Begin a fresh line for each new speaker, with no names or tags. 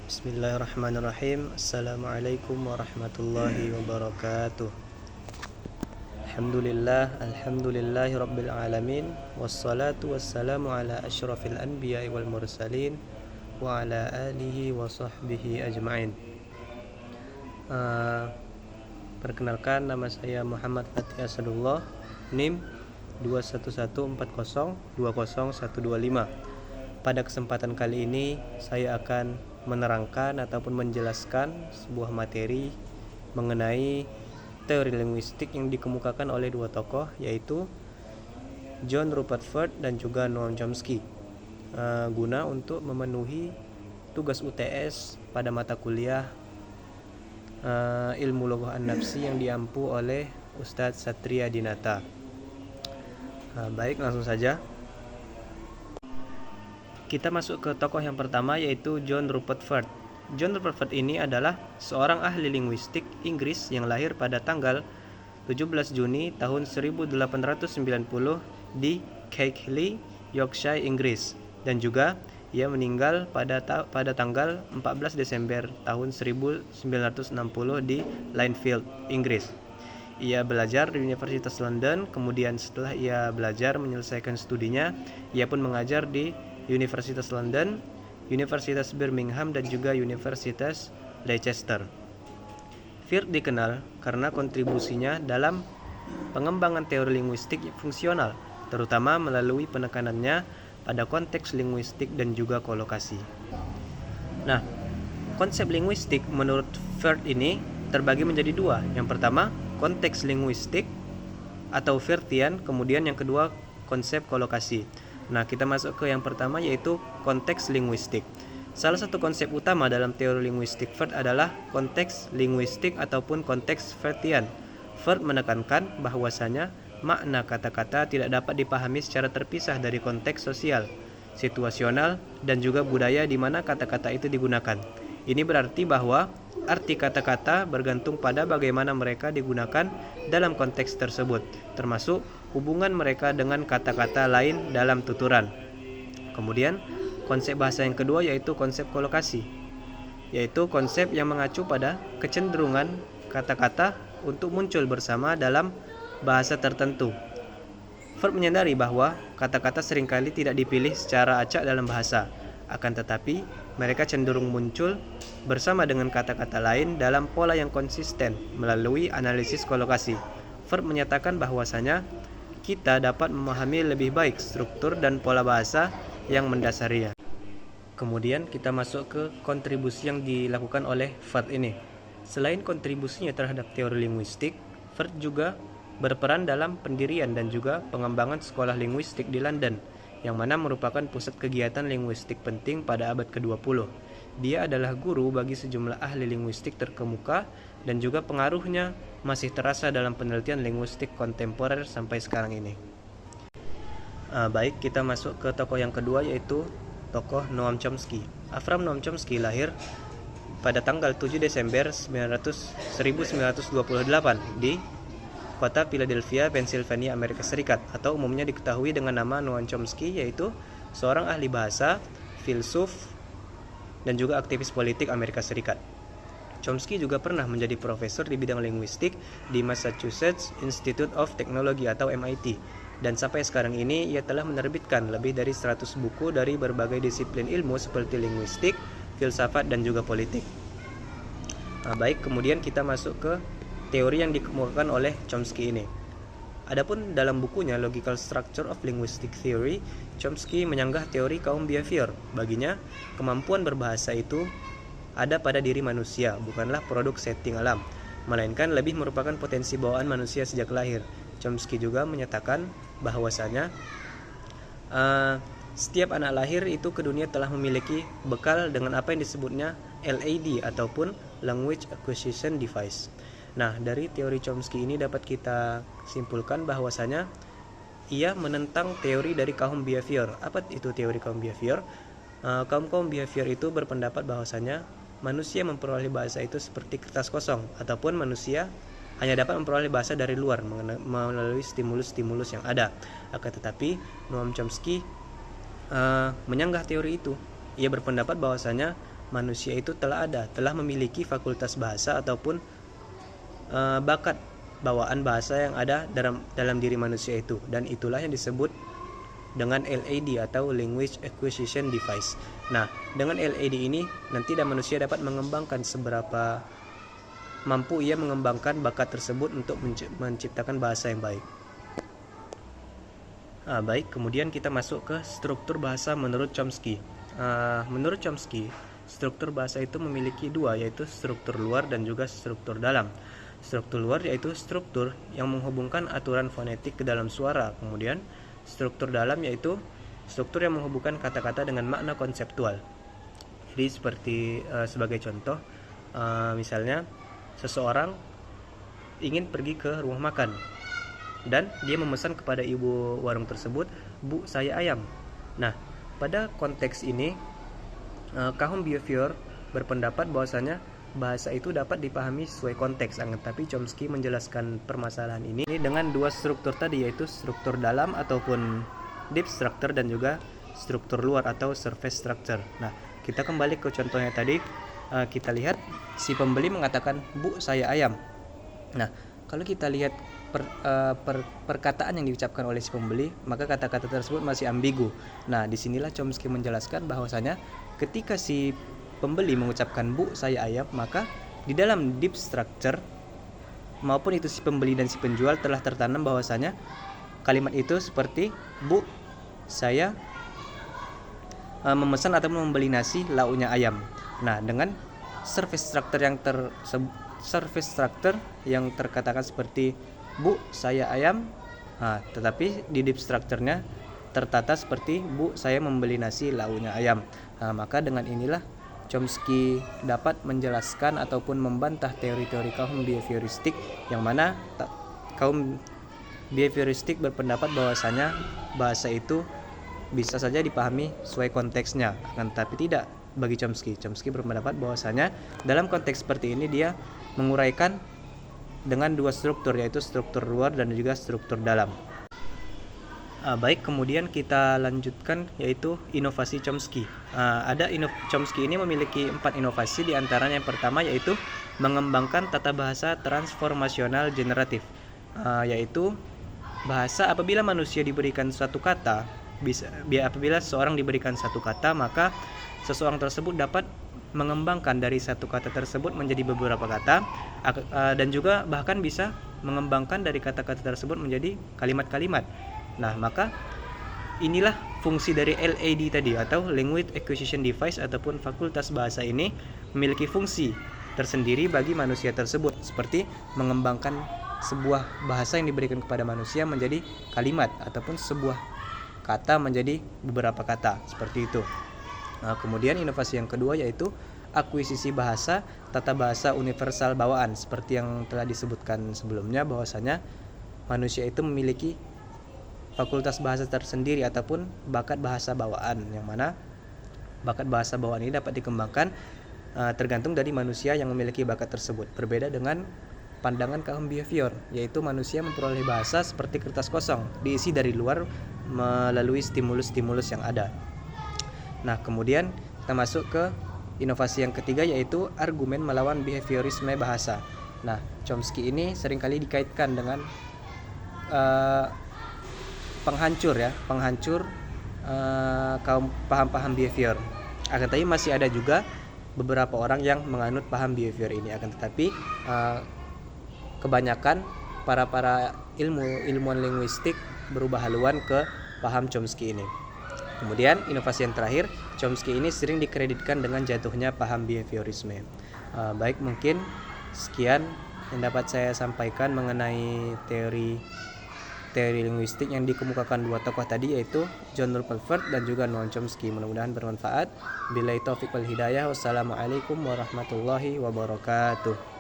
Bismillahirrahmanirrahim. Assalamualaikum warahmatullahi wabarakatuh. Alhamdulillahi rabbil alamin. Wassalatu wassalamu ala asyrafil anbiya'i wal mursalin wa ala alihi wa sahbihi ajma'in. Perkenalkan, nama saya Muhammad Fatih Asadullah, NIM 21140200125. Pada kesempatan kali ini saya akan menerangkan ataupun menjelaskan sebuah materi mengenai teori linguistik yang dikemukakan oleh dua tokoh, yaitu John Rutherford dan juga Noam Chomsky, guna untuk memenuhi tugas UTS pada mata kuliah ilmu loghah an-nafsi yang diampu oleh Ustadz Satria Dinata. Baik, langsung saja kita masuk ke tokoh yang pertama, yaitu John Rutherford. John Rutherford ini adalah seorang ahli linguistik Inggris yang lahir pada tanggal 17 Juni tahun 1890 di Keighley, Yorkshire, Inggris, dan juga ia meninggal pada tanggal 14 Desember tahun 1960 di Linfield, Inggris. Ia belajar di Universitas London, kemudian setelah ia belajar menyelesaikan studinya, ia pun mengajar di Universitas London, Universitas Birmingham, dan juga Universitas Leicester. Firth dikenal karena kontribusinya dalam pengembangan teori linguistik fungsional, terutama melalui penekanannya pada konteks linguistik dan juga kolokasi. Nah, konsep linguistik menurut Firth ini terbagi menjadi dua. Yang pertama, konteks linguistik atau Firthian, kemudian yang kedua, konsep kolokasi. Nah, kita masuk ke yang pertama, yaitu konteks linguistik. Salah satu konsep utama dalam teori linguistik Firth adalah konteks linguistik ataupun konteks Firthian. Firth menekankan bahwasanya makna kata-kata tidak dapat dipahami secara terpisah dari konteks sosial, situasional, dan juga budaya di mana kata-kata itu digunakan. Ini berarti bahwa arti kata-kata bergantung pada bagaimana mereka digunakan dalam konteks tersebut, termasuk hubungan mereka dengan kata-kata lain dalam tuturan. Kemudian, konsep bahasa yang kedua yaitu konsep kolokasi, yaitu konsep yang mengacu pada kecenderungan kata-kata untuk muncul bersama dalam bahasa tertentu. Firth menyadari bahwa kata-kata seringkali tidak dipilih secara acak dalam bahasa, akan tetapi mereka cenderung muncul bersama dengan kata-kata lain dalam pola yang konsisten melalui analisis kolokasi. Firth menyatakan bahwasanya kita dapat memahami lebih baik struktur dan pola bahasa yang mendasarinya. Kemudian kita masuk ke kontribusi yang dilakukan oleh Firth ini. Selain kontribusinya terhadap teori linguistik, Firth juga berperan dalam pendirian dan juga pengembangan sekolah linguistik di London, yang mana merupakan pusat kegiatan linguistik penting pada abad ke-20. Dia adalah guru bagi sejumlah ahli linguistik terkemuka dan juga pengaruhnya masih terasa dalam penelitian linguistik kontemporer sampai sekarang ini. Baik, kita masuk ke tokoh yang kedua, yaitu tokoh Noam Chomsky. Avram Noam Chomsky lahir pada tanggal 7 Desember 1928 di kota Philadelphia, Pennsylvania, Amerika Serikat, atau umumnya diketahui dengan nama Noam Chomsky, yaitu seorang ahli bahasa, filsuf, dan juga aktivis politik Amerika Serikat. Chomsky juga pernah menjadi profesor di bidang linguistik di Massachusetts Institute of Technology atau MIT, dan sampai sekarang ini ia telah menerbitkan lebih dari 100 buku dari berbagai disiplin ilmu seperti linguistik, filsafat, dan juga politik. Baik, kemudian kita masuk ke teori yang dikemukakan oleh Chomsky ini. Adapun dalam bukunya Logical Structure of Linguistic Theory, Chomsky menyanggah teori kaum behavior. Baginya, kemampuan berbahasa itu ada pada diri manusia, bukanlah produk setting alam, melainkan lebih merupakan potensi bawaan manusia sejak lahir. Chomsky juga menyatakan bahwasanya setiap anak lahir itu ke dunia telah memiliki bekal dengan apa yang disebutnya LAD ataupun Language Acquisition Device. Nah, dari teori Chomsky ini dapat kita simpulkan bahwasanya ia menentang teori dari kaum behavior. Apa itu teori kaum behavior? Kaum behavior itu berpendapat bahwasanya manusia memperoleh bahasa itu seperti kertas kosong, ataupun manusia hanya dapat memperoleh bahasa dari luar melalui stimulus-stimulus yang ada. Akan tetapi Noam Chomsky menyanggah teori itu. Ia berpendapat bahwasanya manusia itu telah memiliki fakultas bahasa ataupun bakat bawaan bahasa yang ada dalam diri manusia itu, dan itulah yang disebut dengan LAD atau Language Acquisition Device. Nah, dengan LAD ini nanti manusia dapat mengembangkan seberapa mampu ia mengembangkan bakat tersebut untuk menciptakan bahasa yang baik. Baik, kemudian kita masuk ke struktur bahasa menurut Chomsky. Menurut Chomsky, struktur bahasa itu memiliki dua, yaitu struktur luar dan juga struktur dalam. Struktur luar yaitu struktur yang menghubungkan aturan fonetik ke dalam suara. Kemudian struktur dalam yaitu struktur yang menghubungkan kata-kata dengan makna konseptual. Jadi seperti sebagai contoh, misalnya seseorang ingin pergi ke rumah makan dan dia memesan kepada ibu warung tersebut, "Bu, saya ayam." Nah, pada konteks ini kaum behavior berpendapat bahwasanya bahasa itu dapat dipahami sesuai konteks. Tapi Chomsky menjelaskan permasalahan ini dengan dua struktur tadi, yaitu struktur dalam ataupun deep structure dan juga struktur luar atau surface structure. Nah, kita kembali ke contohnya tadi. Kita lihat si pembeli mengatakan, "Bu, saya ayam." Nah, kalau kita lihat perkataan yang diucapkan oleh si pembeli, maka kata-kata tersebut masih ambigu. Nah, disinilah Chomsky menjelaskan bahwasanya ketika si pembeli mengucapkan "Bu, saya ayam", maka di dalam deep structure maupun itu si pembeli dan si penjual telah tertanam bahwasanya kalimat itu seperti, "Bu, saya memesan atau membeli nasi, lauknya ayam." Nah, dengan surface structure yang terkatakan seperti, "Bu, saya ayam", tetapi di deep structure-nya tertata seperti, "Bu, saya membeli nasi, lauknya ayam". Maka dengan inilah Chomsky dapat menjelaskan ataupun membantah teori-teori kaum behavioristik, yang mana kaum behavioristik berpendapat bahwasanya bahasa itu bisa saja dipahami sesuai konteksnya, tapi tidak bagi Chomsky. Chomsky berpendapat bahwasanya dalam konteks seperti ini dia menguraikan dengan dua struktur, yaitu struktur luar dan juga struktur dalam. Baik, kemudian kita lanjutkan yaitu inovasi Chomsky. Chomsky ini memiliki 4 inovasi, diantaranya yang pertama yaitu mengembangkan tata bahasa transformasional generatif, yaitu bahasa apabila manusia diberikan satu kata, apabila seseorang diberikan satu kata, maka seseorang tersebut dapat mengembangkan dari satu kata tersebut menjadi beberapa kata, dan juga bahkan bisa mengembangkan dari kata-kata tersebut menjadi kalimat-kalimat. Nah, maka inilah fungsi dari LAD tadi, atau Language Acquisition Device, ataupun fakultas bahasa ini memiliki fungsi tersendiri bagi manusia tersebut, seperti mengembangkan sebuah bahasa yang diberikan kepada manusia menjadi kalimat, ataupun sebuah kata menjadi beberapa kata, seperti itu. Kemudian inovasi yang kedua yaitu akuisisi bahasa, tata bahasa universal bawaan, seperti yang telah disebutkan sebelumnya bahwasanya manusia itu memiliki fakultas bahasa tersendiri ataupun bakat bahasa bawaan, yang mana bakat bahasa bawaan ini dapat dikembangkan tergantung dari manusia yang memiliki bakat tersebut. Berbeda dengan pandangan kaum behavior, yaitu manusia memperoleh bahasa seperti kertas kosong, diisi dari luar melalui stimulus-stimulus yang ada. Nah, kemudian kita masuk ke inovasi yang ketiga, yaitu argumen melawan behaviorisme bahasa. Nah, Chomsky ini seringkali dikaitkan dengan penghancur kaum paham-paham behavior. Akan tetapi masih ada juga beberapa orang yang menganut paham behavior ini. Akan tetapi kebanyakan para ilmuwan linguistik berubah haluan ke paham Chomsky ini. Kemudian inovasi yang terakhir, Chomsky ini sering dikreditkan dengan jatuhnya paham behaviorisme. Baik, mungkin sekian yang dapat saya sampaikan mengenai teori linguistik yang dikemukakan dua tokoh tadi, yaitu John Rutherford dan juga Noam Chomsky. Mudah-mudahan bermanfaat. Billahi taufiq wal hidayah. Wassalamualaikum warahmatullahi wabarakatuh.